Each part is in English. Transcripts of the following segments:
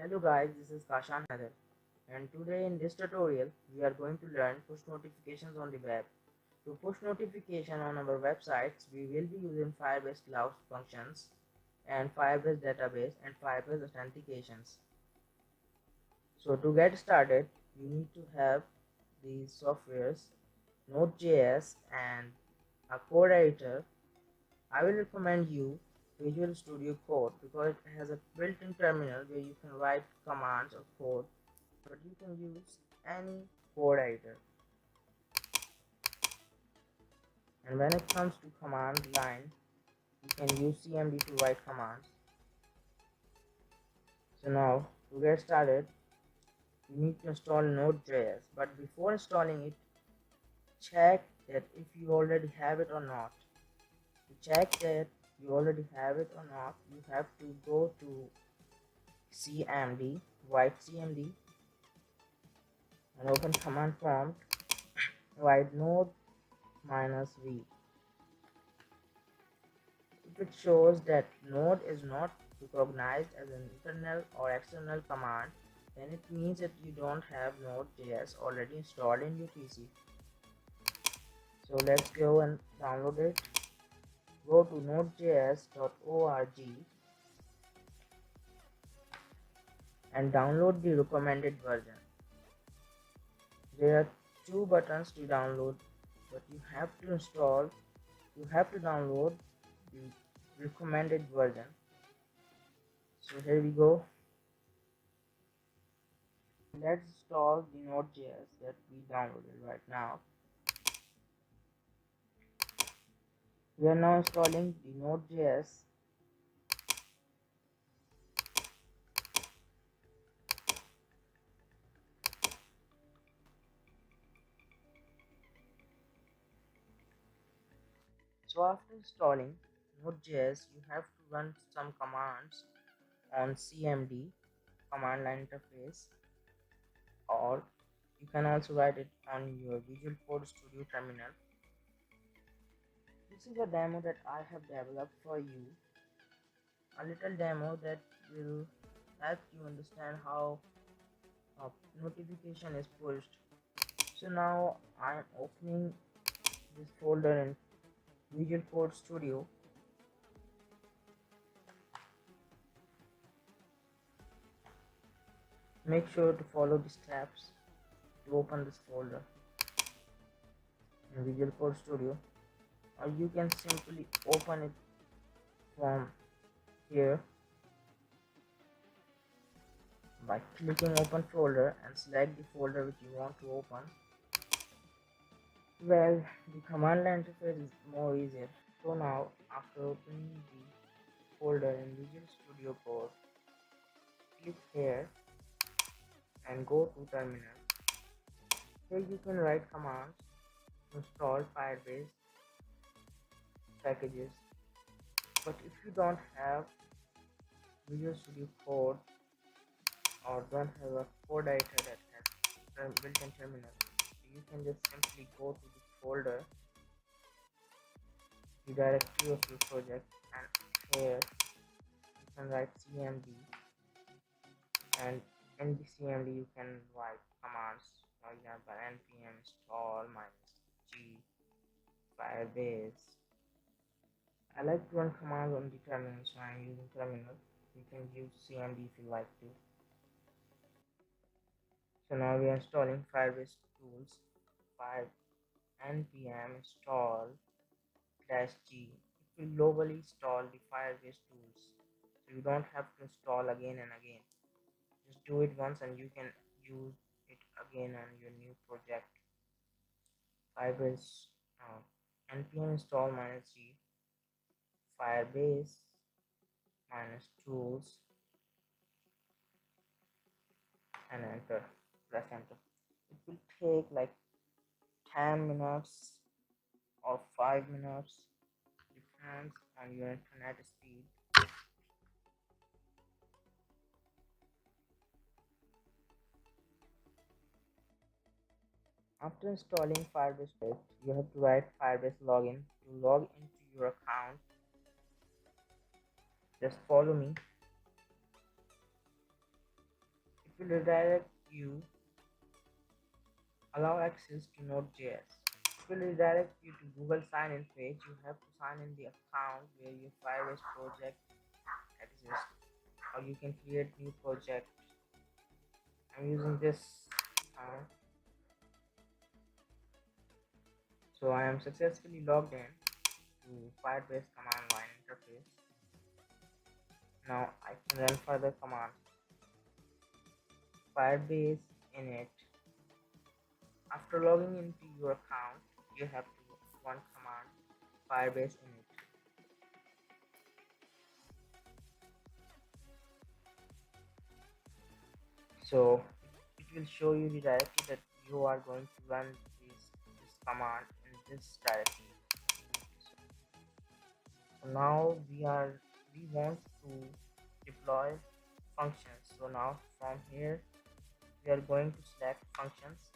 Hello guys, this is Kashan Heather, and today in this tutorial we are going to learn push notifications on the web. To push notification on our websites, we will be using Firebase Cloud functions and Firebase database and Firebase authentications. So to get started, you need to have these softwares, Node.js and a code editor. I will recommend you Visual Studio Code because it has a built-in terminal where you can write commands or code, but you can use any code editor. And when it comes to command line, you can use CMD to write commands. So now to get started, you need to install Node.js, but before installing it, check that if you already have it or not. To check that you already have it or not, you have to go to CMD, write CMD, and open command prompt, write node -v. If it shows that node is not recognized as an internal or external command, then it means that you don't have Node.js already installed in your PC. So let's go and download it. Go to nodejs.org and download the recommended version. There are two buttons to download, but you have to download the recommended version. So here we go. Let's install the Node.js that we downloaded right now. We are now installing the Node.js. So after installing Node.js, you have to run some commands on CMD, command line interface, or you can also write it on your Visual Code Studio terminal. This is a demo that I have developed for you, a little demo that will help you understand how a notification is pushed. So now I am opening this folder in Visual Code Studio. Make sure to follow the steps to open this folder in Visual Code Studio, or you can simply open it from here by clicking open folder and select the folder which you want to open. Well, the command line interface is more easier. So now after opening the folder in Visual Studio Code, click here and go to terminal. Here you can write commands to install Firebase packages, but if you don't have Visual Studio Code or don't have a code editor that has built-in terminal, you can just simply go to the folder, the directory of your project, and here you can write CMD, and in the CMD you can write commands, for example npm install -g firebase. I like to run commands on the terminal, so I am using terminal. You can use CMD if you like to. So now we are installing firebase tools. Npm install -g. It will globally install the firebase tools, so you don't have to install again and again. Just do it once and you can use it again on your new project. Firebase npm install -g firebase -tools and enter. Press enter. It will take like 10 minutes or 5 minutes, depends on your internet speed. After installing Firebase, you have to write Firebase login. To log into your account, just follow me. will redirect you, allow access to Node.js. It will redirect you to Google sign-in page. You have to sign in the account where your Firebase project exists, or you can create new project. I'm using this account, so I am successfully logged in to Firebase command line interface. Now I can run further commands. Firebase init. After logging into your account, you have to run command firebase init. So it will show you the directory that you are going to run this command in this directory. So now we want to deploy functions. So now from here we are going to select functions.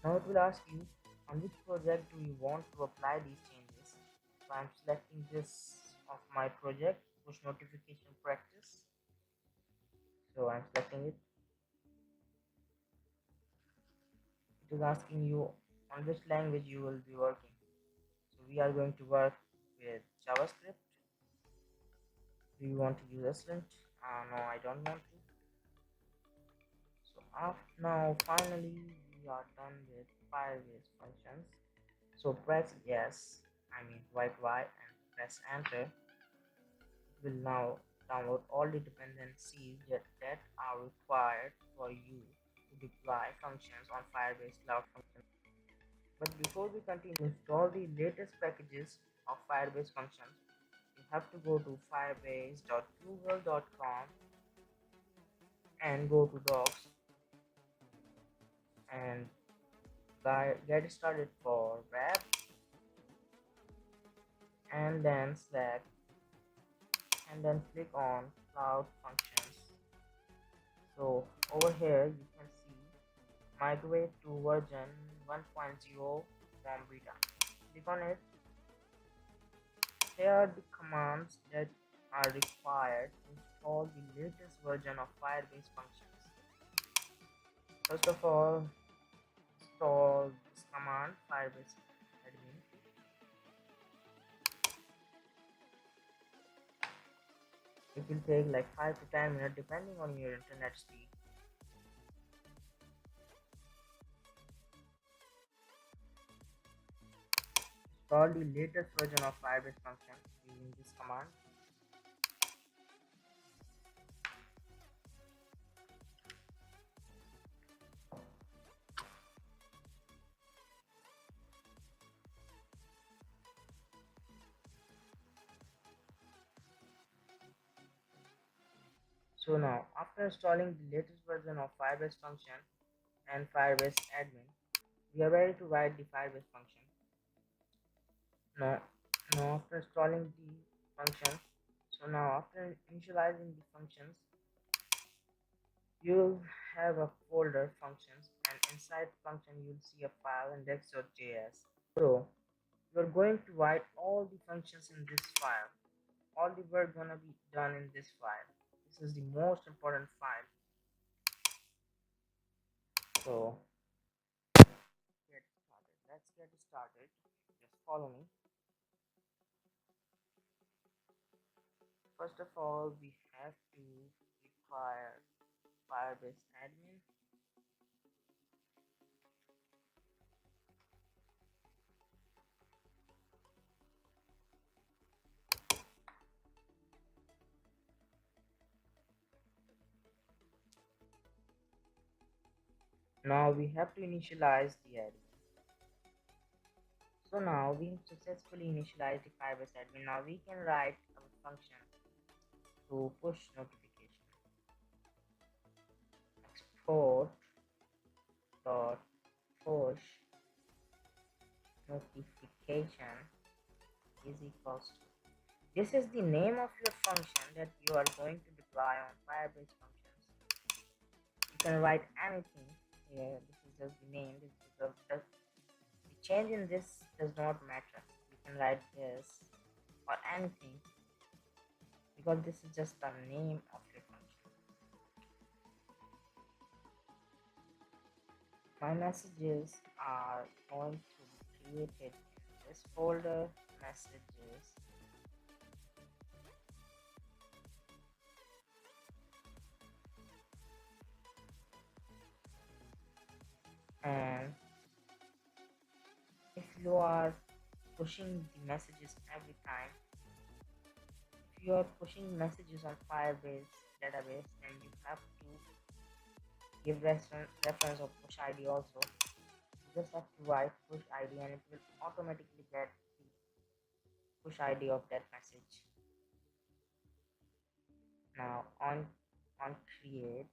Now it will ask you on which project do you want to apply these changes. So I'm selecting this of my project, push notification practice. So I'm selecting it. It is asking you on which language you will be working. So we are going to work with JavaScript. Do you want to use Aslant? No, I don't want to. So now finally we are done with Firebase functions. So press yes, write Y and press enter. It will now download all the dependencies that are required for you to deploy functions on Firebase Cloud Functions. But before we continue to install the latest packages of Firebase functions, you have to go to firebase.google.com and go to docs and get started for web, and then select and then click on cloud functions. So over here you can see migrate to version 1.0 from beta. Click on it. Here are the commands that are required to install the latest version of Firebase functions. First of all, install this command firebase-admin. It will take like 5 to 10 minutes depending on your internet speed. Install the latest version of Firebase functions using this command. So now, after installing the latest version of Firebase function and Firebase-admin, we are ready to write the Firebase function. Now after installing the function, after initializing the functions, you'll have a folder functions, and inside function you'll see a file index.js. So you're going to write all the functions in this file. All the work gonna be done in this file. This is the most important file. So let's get started. Just follow me. First of all, we have to require firebase-admin. Now we have to initialize the admin. So now we have successfully initialized the firebase-admin. Now we can write a function to push notification. Export dot push notification is equals to, this is the name of your function that you are going to deploy on Firebase functions. You can write anything here. This is just the name. This is the change in this does not matter. You can write this or anything because this is just the name of your function. My messages are going to be created in this folder, messages, and if you are pushing the messages every time, if you are pushing messages on Firebase database, then you have to give reference of push ID also. You just have to write push ID and it will automatically get the push ID of that message. Now on create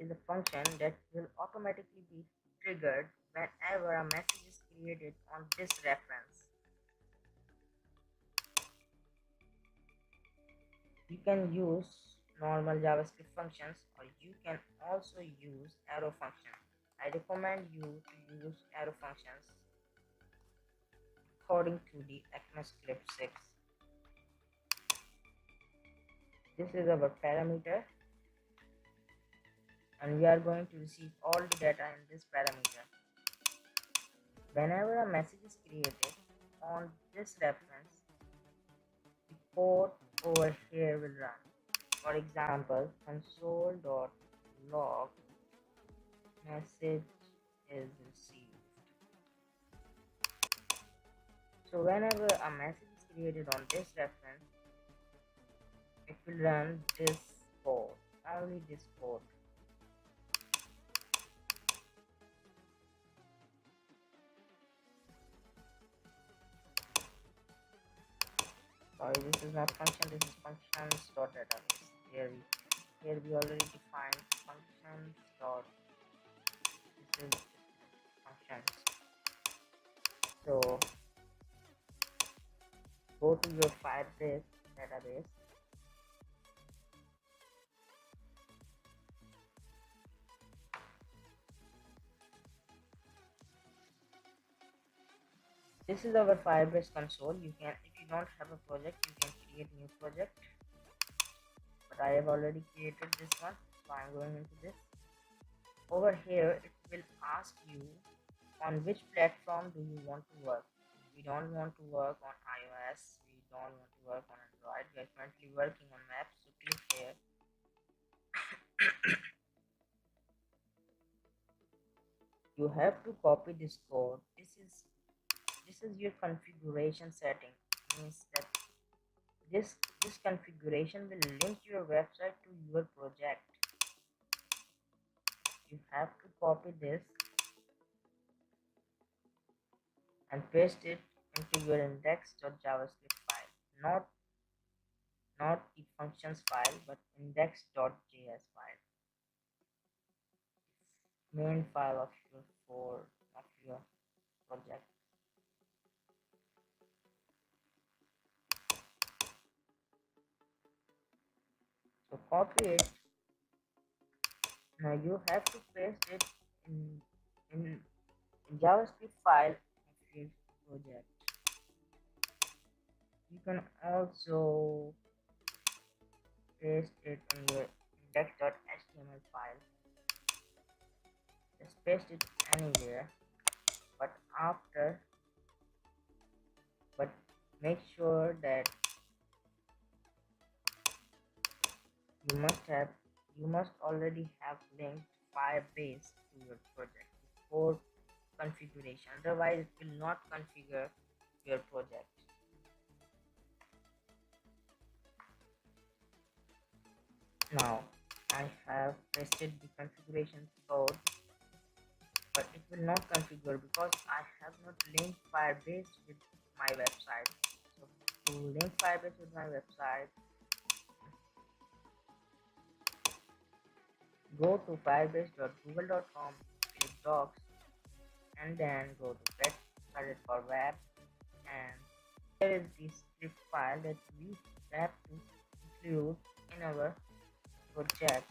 is a function that will automatically be triggered whenever a message is created on this reference. You can use normal JavaScript functions or you can also use arrow function. I recommend you to use arrow functions according to the ECMAScript 6. This is our parameter and we are going to receive all the data in this parameter. Whenever a message is created on this reference, the code over here will run. For example, console.log message is received. So whenever a message is created on this reference, it will run this code, only this code. Sorry, this is not function, this is functions.database. Here we already defined functions dot, this is functions. So go to your Firebase database. This is our Firebase console. You can, if you don't have a project, you can create new project. But I have already created this one, so I'm going into this. Over here, it will ask you on which platform do you want to work. We don't want to work on iOS. We don't want to work on Android. We are currently working on maps, so click here. You have to copy this code. This is your configuration setting. Means that this configuration will link your website to your project. You have to copy this and paste it into your index.javascript file, not the functions file, but index.js file, main file of your project. So copy it. Now you have to paste it in JavaScript file of your project. You can also paste it in your index.html file. Just paste it anywhere, but make sure that you must already have linked Firebase to your project before configuration, otherwise it will not configure your project. Now I have pasted the configuration code, but it will not configure because I have not linked Firebase with my website. So to link Firebase with my website, go to firebase.google.com, click docs, and then go to get started for web, and here is the script file that we have to include in our project,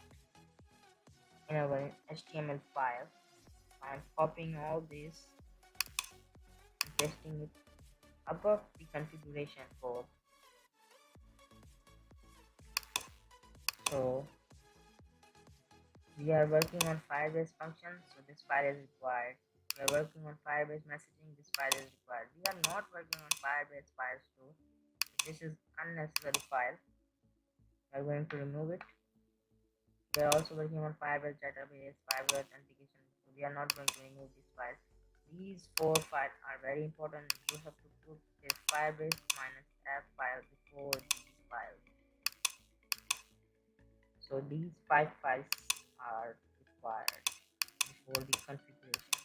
in our HTML file. I'm copying all this and pasting it above the configuration code. So We are working on firebase functions, so this file is required. We are working on firebase messaging, this file is required. We are not working on firebase files too. This is unnecessary file. We are going to remove it. We are also working on firebase database, firebase authentication. So we are not going to remove this file. These four files are very important. You have to put a firebase-f file before these files. So these 5 files are required before the configuration.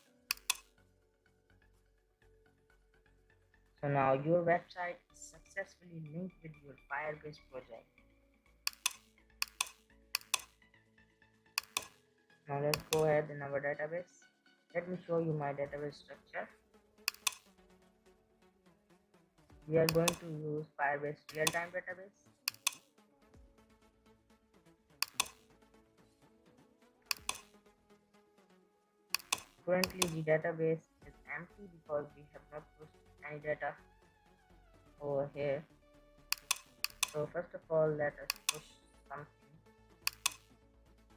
So now your website is successfully linked with your Firebase project. Now let's go ahead in our database. Let me show you my database structure. We are going to use Firebase real-time database. Currently the database is empty because we have not pushed any data over here. So first of all, let us push something,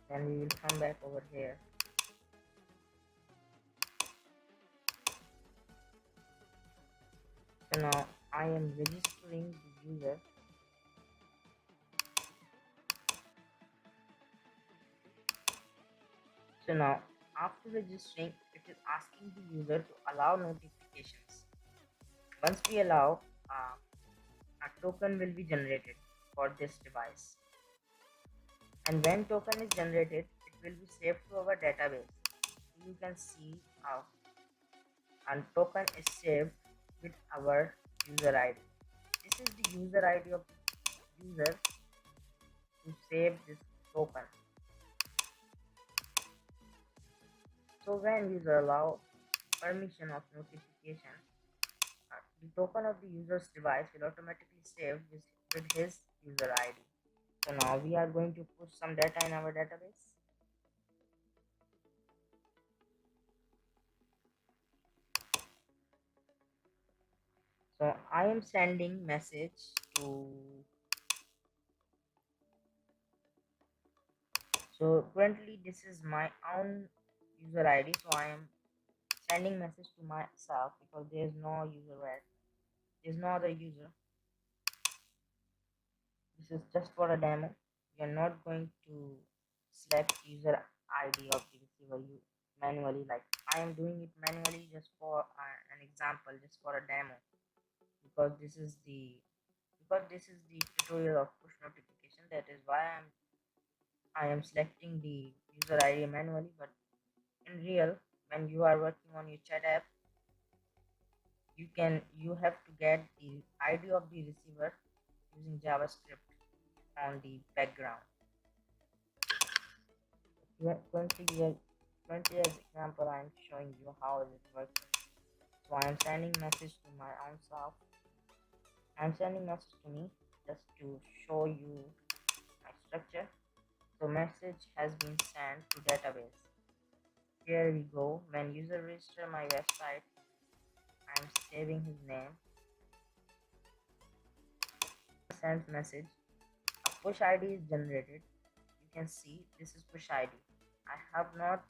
then we will come back over here. So now I am registering the user. So now after registering, it is asking the user to allow notifications. Once we allow, a token will be generated for this device, and when token is generated, it will be saved to our database. You can see a token is saved with our user ID. This is the user ID of user to save this token. So when user allow permission of notification, the token of the user's device will automatically save with his user ID. So now we are going to push some data in our database. So I am sending message to, so currently this is my own user ID, so I am sending message to myself because there is no user where there is no other user. This is just for a demo. We are not going to select user ID of the receiver manually, like I am doing it manually just for an example, just for a demo, because this is the tutorial of push notification. That is why I am selecting the user ID manually. But in real, when you are working on your chat app, you have to get the ID of the receiver using JavaScript on the background. Currently as example, I am showing you how it works. So I am sending message to my own self. I am sending message to me just to show you my structure. So message has been sent to database. Here we go. When user register my website, I am saving his name. Sends message. A push ID is generated. You can see this is push ID. I have not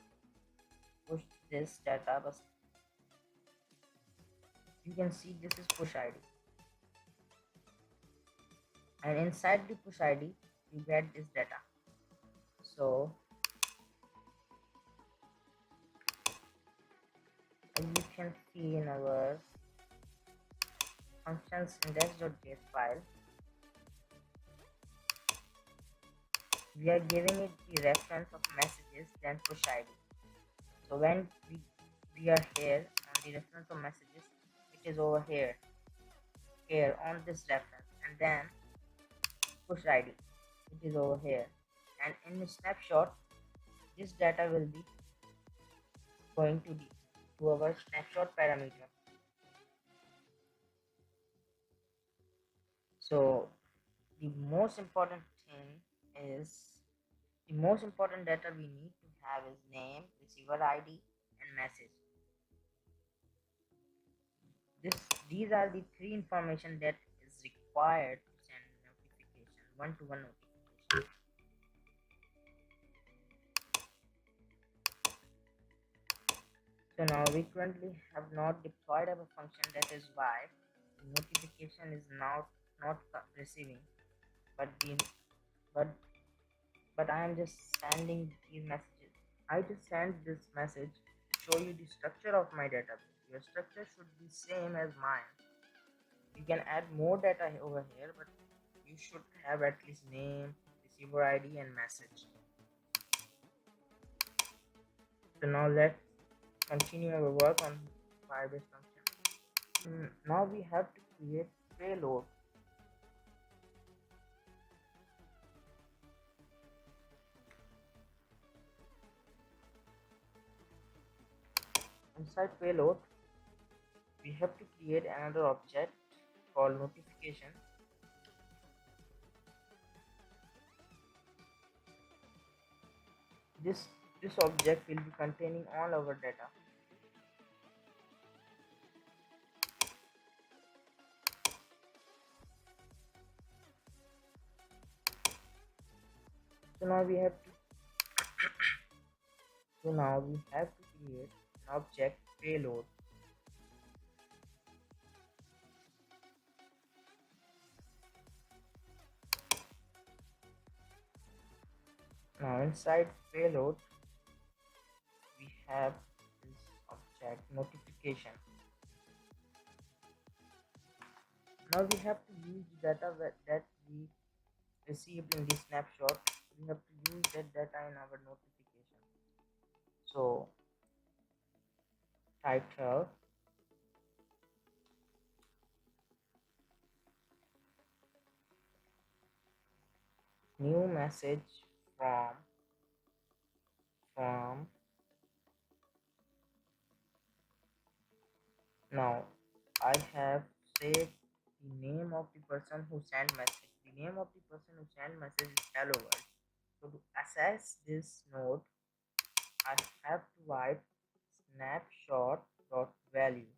pushed this data, but you can see this is push ID. And inside the push ID, you get this data. So as you can see in our functions index.js file, we are giving it the reference of messages, then push ID. So when we are here on the reference of messages, it is over here on this reference, and then push ID, it is over here, and in the snapshot this data will be going to our snapshot parameter. So the most important data we need to have is name, receiver ID, and message. These are the 3 information that is required to send notification, one-to-one notification. So now we currently have not deployed our function, that is why the notification is now not receiving, but the but but I am just sending these messages. I just sent this message to show you the structure of my database. Your structure should be same as mine. You can add more data over here, but you should have at least name, receiver ID and message. So now let's continue our work on firebase function. Now we have to create payload. Inside payload, we have to create another object called notification. This object will be containing all our data. So now we have to create an object payload. Now inside payload we have this object notification. Now we have to use the data that we received in this snapshot. We have to use that data in our notification. So title new message from now I have saved the name of the person who sent message. The name of the person who sent message is hello world. So to access this node, I have to write snapshot.value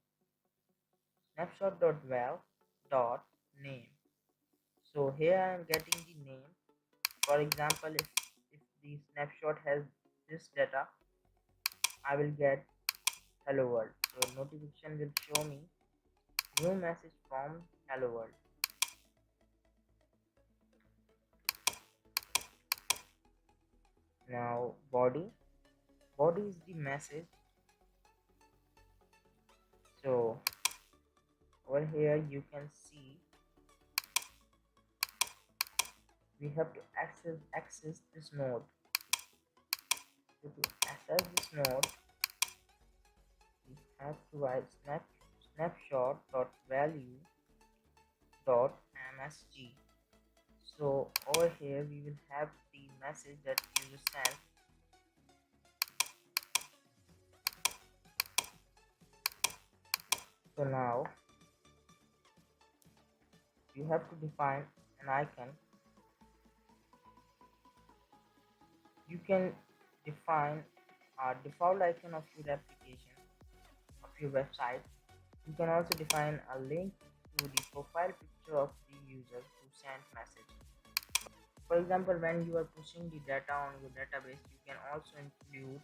snapshot.val.name. So here I am getting the name. For example, if the snapshot has this data, I will get hello world. So notification will show me new message from hello world. Now body is the message. So over here you can see we have to access this node. So to access this node, we have to write snapshot.value.msg. So over here we will have the message that user sent. So now you have to define an icon. You can define a default icon of your application, of your website. You can also define a link to the profile picture of the user who sent message. For example, when you are pushing the data on your database, you can also include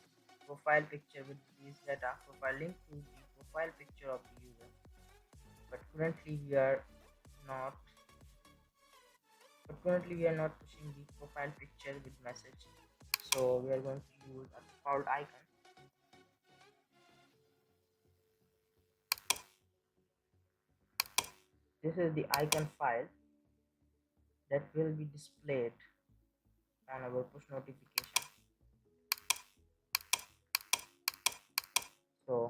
profile picture with this data, profile link to the profile picture of the user. But currently we are not pushing the profile picture with message. So we are going to use a default icon. This is the icon file that will be displayed on our push notification. So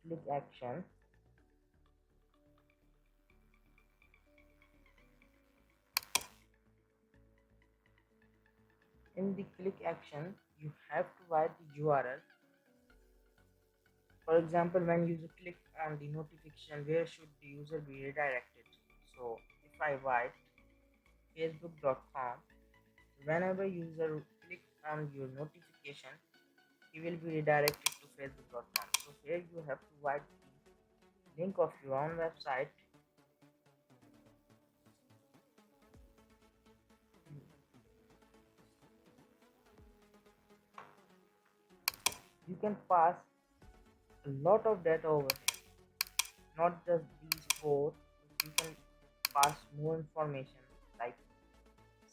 click action. In the click action, you have to write the URL. For example, when user click on the notification, where should the user be redirected? So if I write facebook.com, whenever user click on your notification, he will be redirected to facebook.com. So here you have to write the link of your own website. You can pass a lot of data over here, not just these four, but you can pass more information like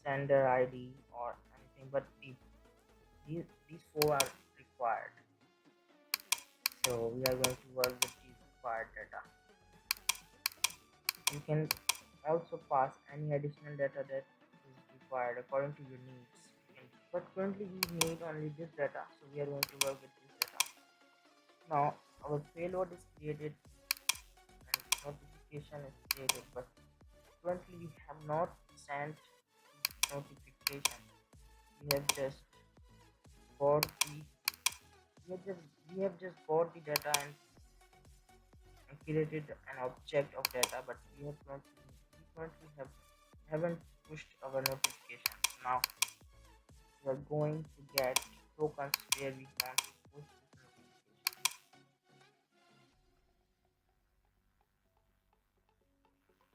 sender ID or anything, but these four are required. So we are going to work with these required data. You can also pass any additional data that is required according to your needs. But currently we need only this data, so we are going to work with this data. Now our payload is created and notification is created, but currently we have not sent notification. We have just got the we have just got the data and created an object of data, but we currently haven't pushed our notifications. Now we are going to get tokens where we want to push this notification.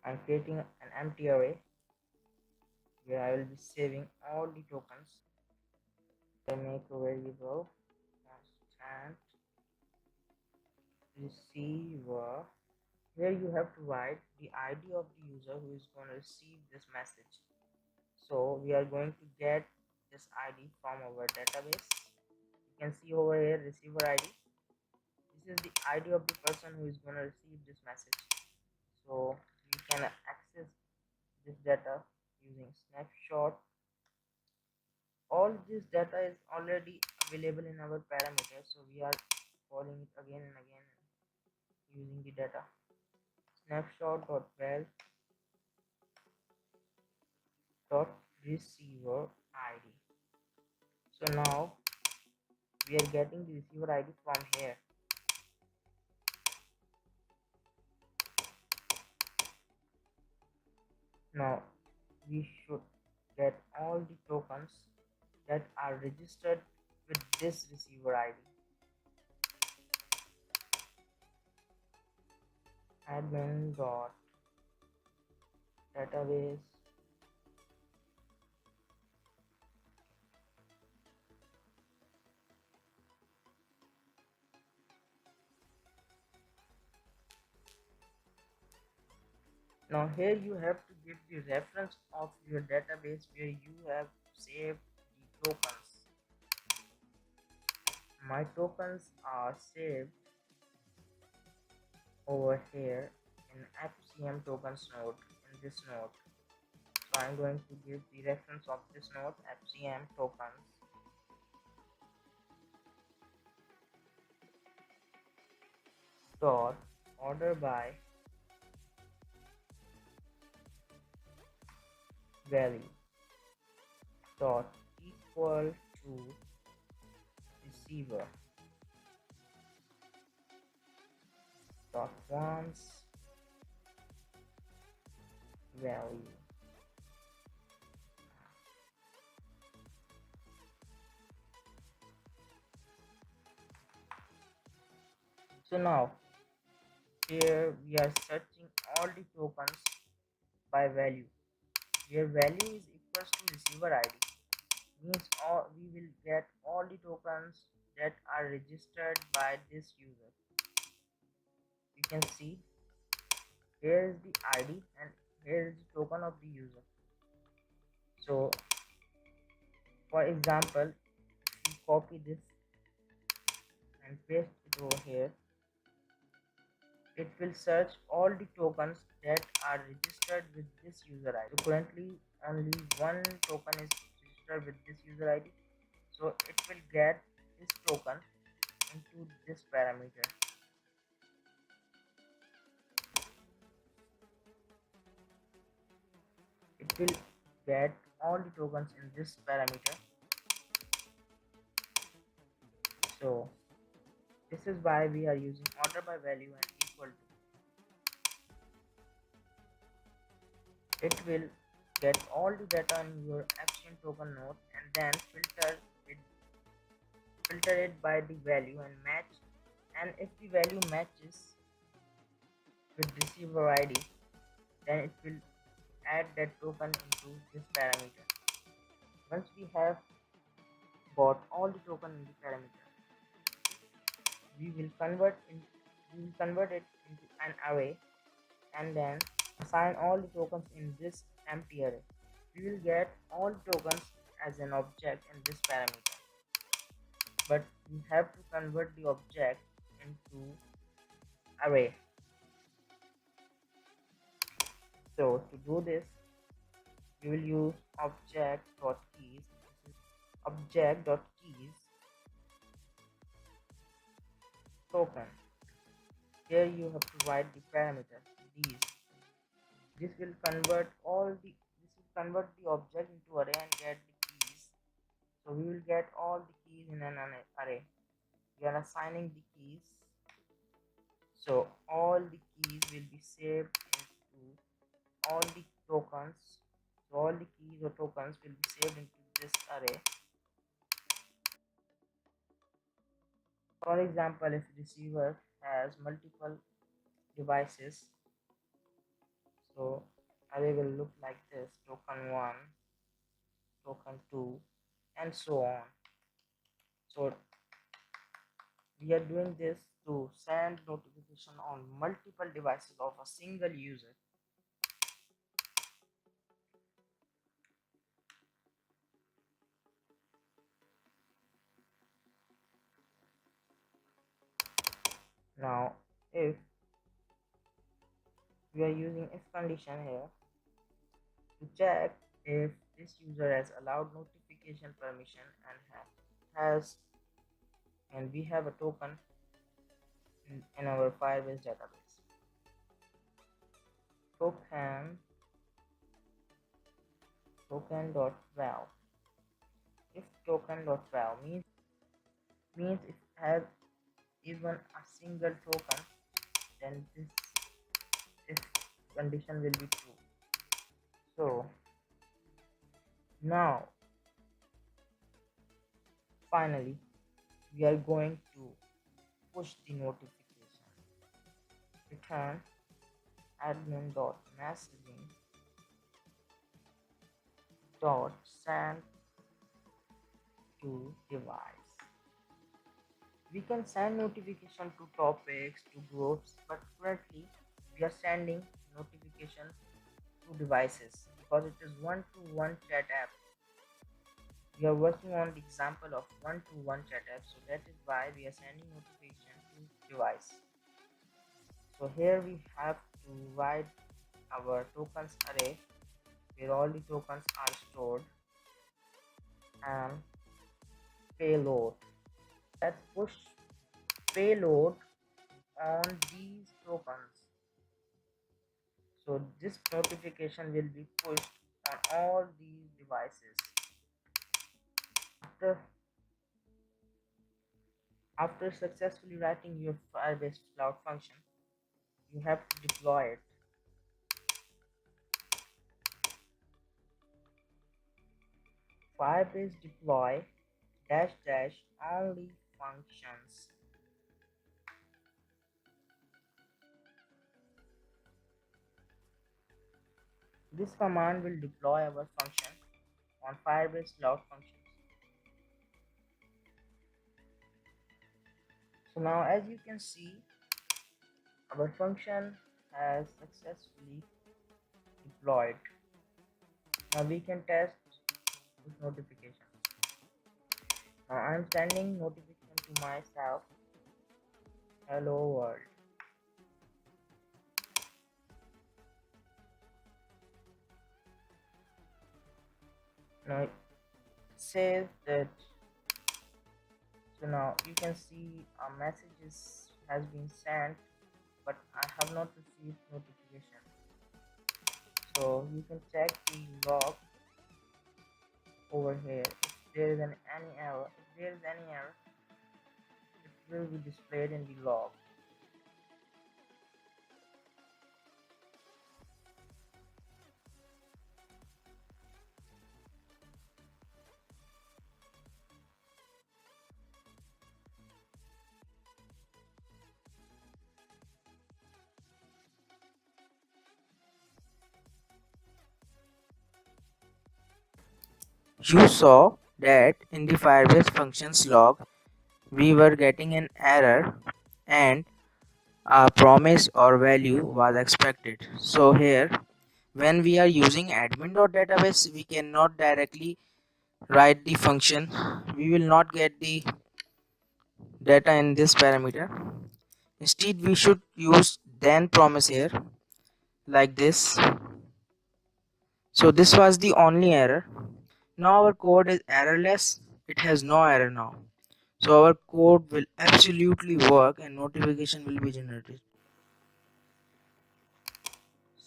I'm creating an empty array where I will be saving all the tokens. I make a variable constant receiver. Here you have to write the ID of the user who is going to receive this message. So we are going to get this ID from our database. You can see over here receiver ID. This is the ID of the person who is going to receive this message. So we can access this data using snapshot. All this data is already available in our parameters, so we are calling it again and again using the data. Snapshot.val receiver ID. So now we are getting the receiver ID from here. Now we should get all the tokens that are registered with this receiver ID. Admin dot database Now here you have to give the reference of your database where you have saved the tokens. My tokens are saved over here in FCM tokens node, in this node. So I'm going to give the reference of this node, FCM tokens dot order by value dot equal to receiver dot once value. So now here we are searching all the tokens by value, where value is equals to receiver ID, means we will get all the tokens that are registered by this user. You can see here is the ID and here is the token of the user. So for example, if we copy this and paste it over here, it will search all the tokens that are registered with this user ID. So currently only one token is registered with this user ID, so it will get this token into this parameter. It will get all the tokens in this parameter. So this is why we are using order by value and equal to. It will get all the data in your FCM token node and then filter it by the value and match. And if the value matches with receiver ID, then it will add that token into this parameter. Once we have got all the token in the parameter, we will convert in, we will convert it into an array and then assign all the tokens in this empty array. We will get all tokens as an object in this parameter, but we have to convert the object into array. So to do this, we will use object.keys. Object.keys token. Here you have to write the parameter these. This will convert the object into array and get the keys. So we will get all the keys in an array. We are assigning the keys. So all the keys will be saved into all the tokens. So all the keys or tokens will be saved into this array. For example, if receiver has multiple devices, so array will look like this: token 1, token 2, and so on. So we are doing this to send notification on multiple devices of a single user. Now if we are using if condition here to check if this user has allowed notification permission and we have a token in our Firebase database. Token.val. If token.val means if it has even a single token, then this condition will be true. So now finally we are going to push the notification. Return admin.messaging dot send to device. We can send notification to topics, to groups, but currently we are sending notification to devices because it is one-to-one chat app. We are working on the example of one-to-one chat app, so that is why we are sending notification to device. So here we have to write our tokens array where all the tokens are stored and payload. Let's push payload on these tokens. So this notification will be pushed on all these devices. After successfully writing your Firebase Cloud function, you have to deploy it. Firebase deploy -- only functions. This command will deploy our function on Firebase Cloud functions. So now as you can see, our function has successfully deployed. Now we can test this notification. Now I am sending notification to myself, hello world. Now it says that, so now you can see a message has been sent, but I have not received notification. So you can check the log over here. If there is any error, it will be displayed in the log. You saw that in the Firebase functions log, we were getting an error and a promise or value was expected. So here, when we are using admin.database, we cannot directly write the function. We will not get the data in this parameter. Instead, we should use then promise here like this. So this was the only error. Now our code is errorless. It has no error now. So our code will absolutely work and notification will be generated.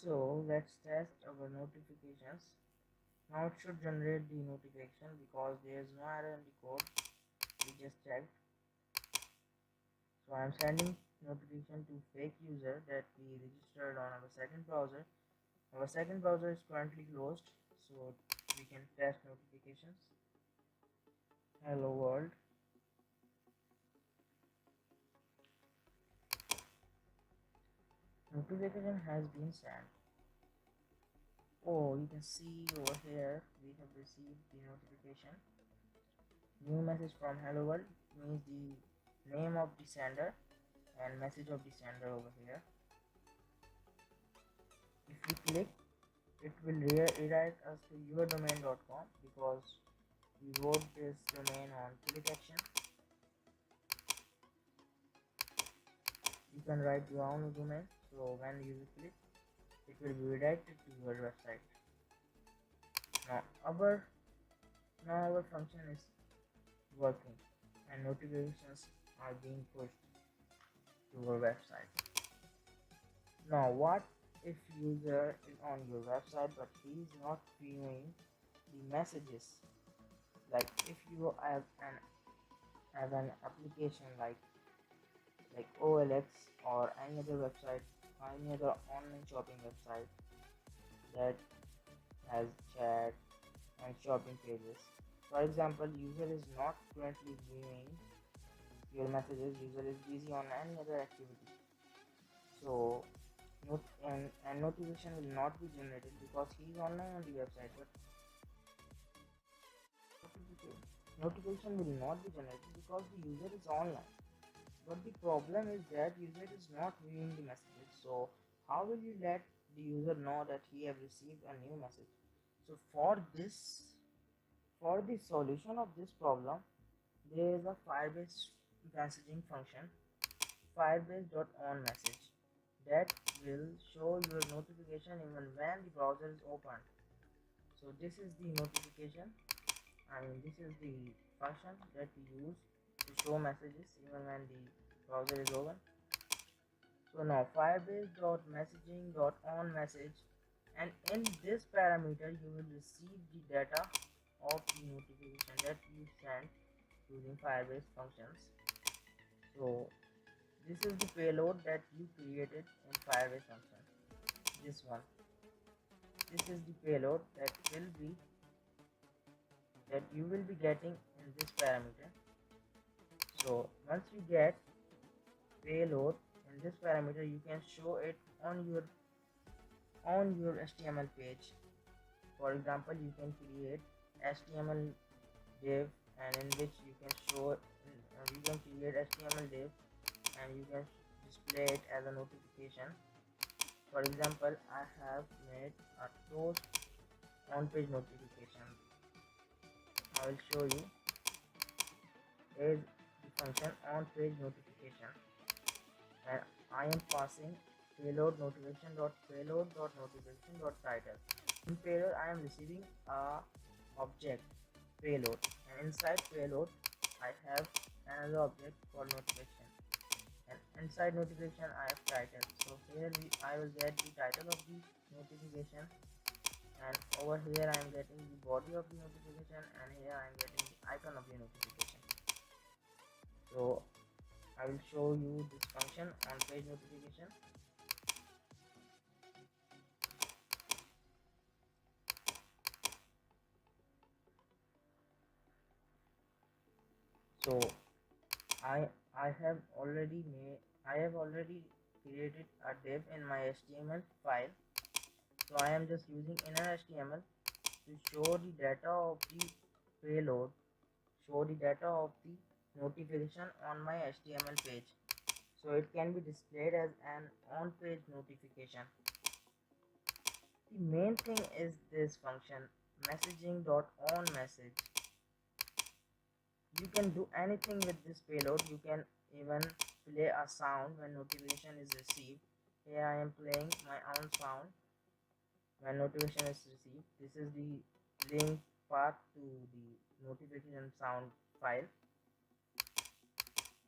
So let's test our notifications. Now it should generate the notification because there is no error in the code. We just checked. So I'm sending notification to fake user that we registered on our second browser. Our second browser is currently closed, so we can test notifications. Hello world. Notification has been sent. Oh, you can see over here we have received the notification. New message from hello world means the name of the sender and message of the sender over here. If we click, it will redirect us to yourdomain.com because we wrote this domain on click action. You can write your own domain, so when you click, it will be redirected to your website. Now our function is working and notifications are being pushed to our website. Now what if user is on your website but he is not viewing the messages? Like if you have an application like OLX or any other website, any other online shopping website that has chat and shopping pages. For example, user is not currently viewing your messages, user is busy on any other activity. So notification will not be generated because he is online on the website, but notification will not be generated because the user is online. But the problem is that user is not viewing the messages. So how will you let the user know that he have received a new message? So for the solution of this problem, there is a firebase messaging function, firebase.onMessage, that will show your notification even when the browser is opened. So this is the notification. This is the function that we use to show messages even when the browser is open. So now firebase.messaging.onMessage, and in this parameter you will receive the data of the notification that you sent using firebase functions. So this is the payload that you created in firebase function. This is the payload that you will be getting in this parameter. So once you get payload in this parameter, you can show it on your HTML page. For example, you can create HTML div, and in which you can create HTML div and you can display it as a notification. For example, I have made a toast on page notification. I will show you. Here is the function on page notification, and I am passing payload notification.payload.notification.title. In payload, I am receiving a object payload, and inside payload I have another object called notification, and inside notification I have title. So here I will get the title of the notification, and over here I am getting the body of the notification, and here I am getting the icon of the notification. So I will show you this function on page notification. So I have already created a div in my HTML file. So I am just using inner HTML to show the data of the payload, show the data of the notification on my HTML page. So it can be displayed as an on-page notification. The main thing is this function messaging.onMessage. You can do anything with this payload. You can even play a sound when notification is received. Here I am playing my own sound when notification is received. This is the link path to the notification sound file.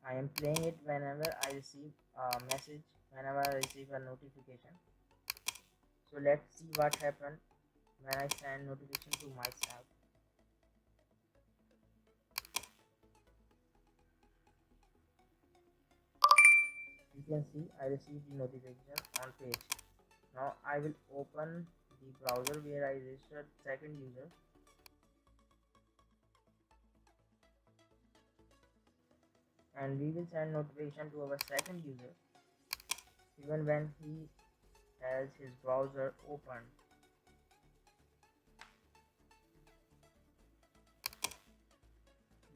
I am playing it whenever I receive a message, whenever I receive a notification. So let's see what happened when I send notification to myself. You can see I received the notification on page. Now I will open the browser where I registered second user. And we will send notification to our second user even when he has his browser open.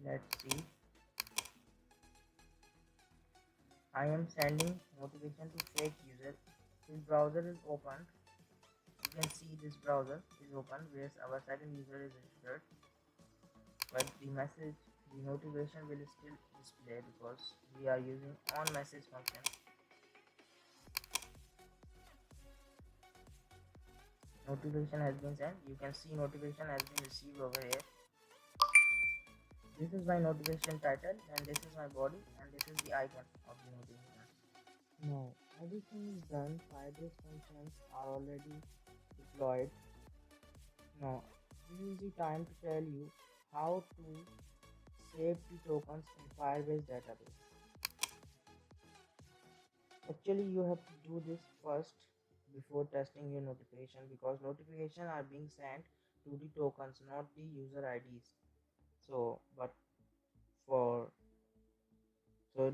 Let's see. I am sending notification to fake user. His browser is open. You can see this browser is open where our second user is registered, but the notification will still display because we are using onMessage function. Notification has been sent. You can see notification has been received over here. This is my notification title and this is my body and this is the icon of the notification. Now everything is done. Firebase functions are already deployed. Now this is the time to tell you how to save the tokens in Firebase database. Actually you have to do this first before testing your notification, because notifications are being sent to the tokens, not the user IDs. So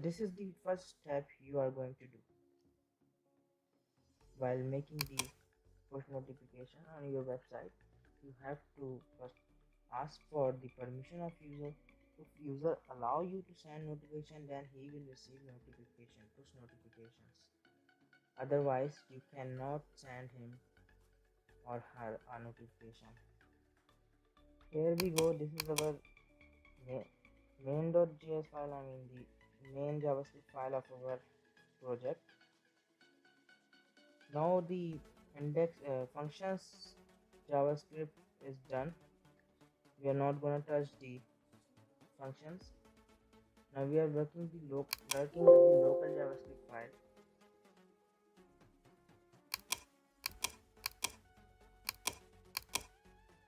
this is the first step you are going to do while making the push notification on your website. You have to first ask for the permission of user. If user allow you to send notification, then he will receive push notifications. Otherwise you cannot send him or her a notification. Here we go. This is our main.js file. I mean the main JavaScript file of our project. Now the index functions JavaScript is done. We are not gonna touch the functions. Now we are working with the local JavaScript file.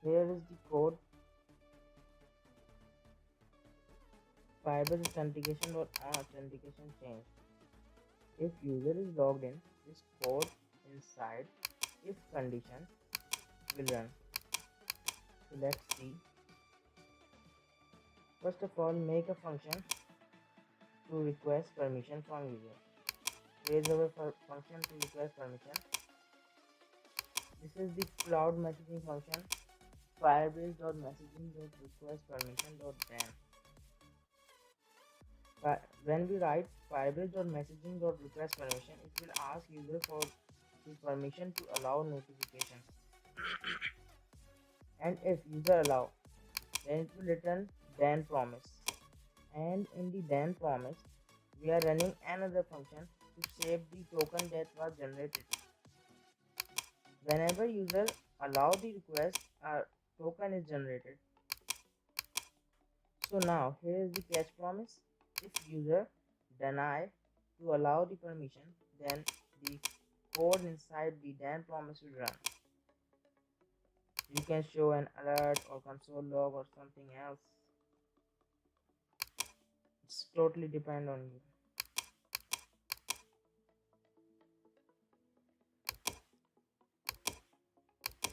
Here is the code. Firebase authentication or authentication change. If user is logged in, this code inside if condition will run. So let's see. First of all, make a function to request permission from user. Here is our function to request permission. This is the cloud messaging function, firebase.messaging.request_permission.ban. When we write firebase.messaging.request_permission, it will ask user for the permission to allow notification. And if user allow, then it will return then promise. And in the then promise, we are running another function to save the token that was generated. Whenever user allow the request, a token is generated. So now here is the catch promise. If user deny to allow the permission, then the code inside the then promise will run. You can show an alert or console log or something else. It's totally depend on you.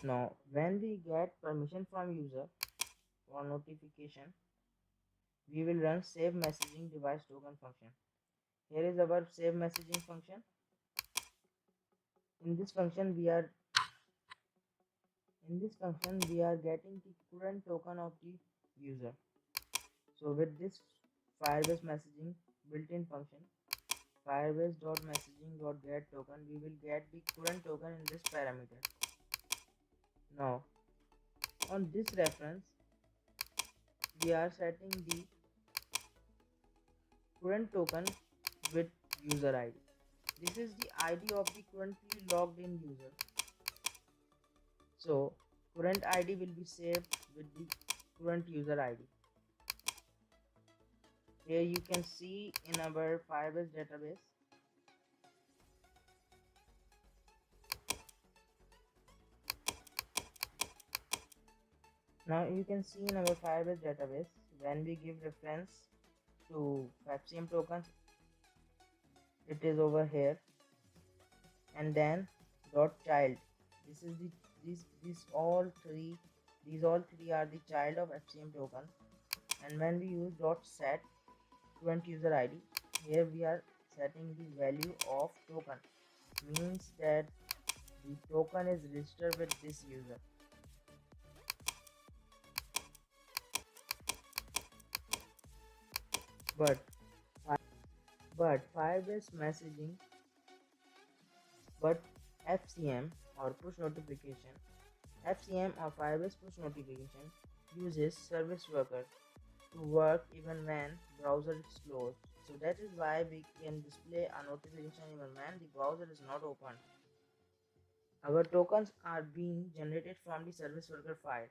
Now when we get permission from user for notification, we will run save messaging device token function. Here is our save messaging function. In this function we are getting the current token of the user. So with this firebase messaging built-in function firebase.messaging.get token. We will get the current token in this parameter. Now on this reference we are setting the current token with user ID. This is the ID of the currently logged in user. So current ID will be saved with the current user ID. Here you can see in our Firebase database. Now you can see in our Firebase database when we give reference to FCM tokens, it is over here, and then dot child. This is the these all three are the child of FCM token. And when we use dot set current user ID, here we are setting the value of token, means that the token is registered with this user. But Firebase messaging, but FCM or push notification, FCM or Firebase push notification uses service worker to work even when browser is closed. So that is why we can display a notification even when the browser is not open. Our tokens are being generated from the service worker file.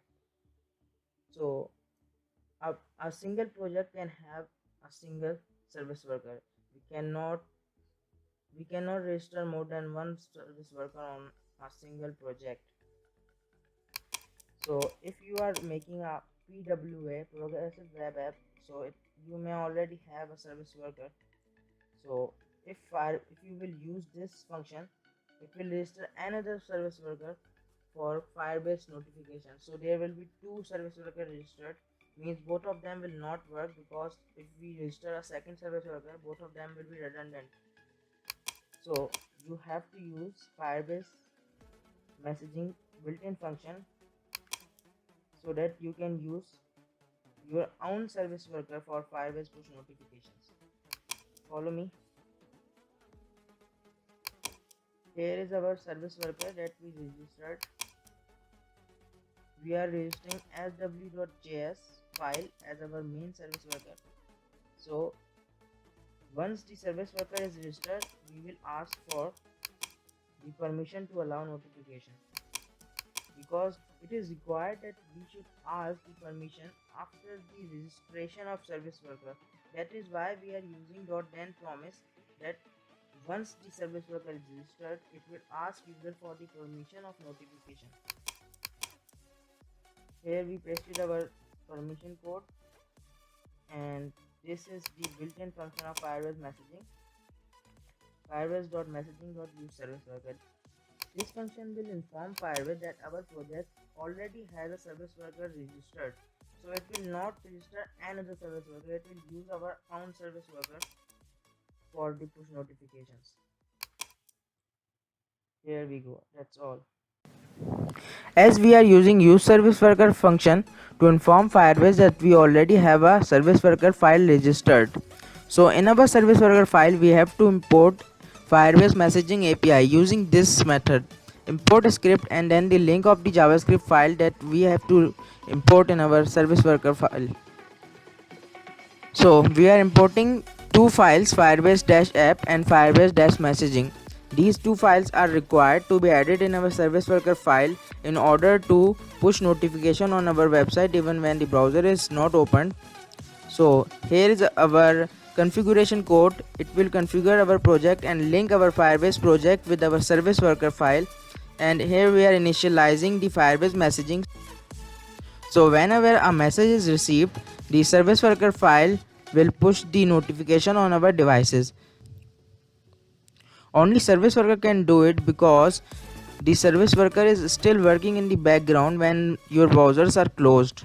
So a single project can have a single service worker. We cannot register more than one service worker on a single project. So if you are making a PWA, progressive web app, so you may already have a service worker. So if you will use this function, it will register another service worker for Firebase notification. So there will be two service workers registered, means both of them will not work, because if we register a second service worker, both of them will be redundant. So you have to use Firebase messaging built-in function so that you can use your own service worker for Firebase push notifications. Follow me. Here is our service worker that we registered. We are registering sw.js file as our main service worker. So once the service worker is registered, we will ask for the permission to allow notification, because it is required that we should ask the permission after the registration of service worker. That is why we are using .then promise that once the service worker is registered, it will ask user for the permission of notification. Here we pasted our permission code, and this is the built-in function of Firebase messaging. Firebase.messaging.use service worker. This function will inform Firebase that our project already has a service worker registered. So it will not register another service worker, it will use our own service worker for the push notifications. Here we go, that's all. As we are using use service worker function to inform Firebase that we already have a service worker file registered. So in our service worker file, we have to import Firebase messaging API using this method, import script, and then the link of the JavaScript file that we have to import in our service worker file. So we are importing two files, firebase-app and firebase-messaging. These two files are required to be added in our service worker file in order to push notification on our website even when the browser is not opened. So here is our configuration code. It will configure our project and link our Firebase project with our service worker file. And here we are initializing the Firebase messaging. So whenever a message is received, the service worker file will push the notification on our devices. Only service worker can do it, because the service worker is still working in the background when your browsers are closed.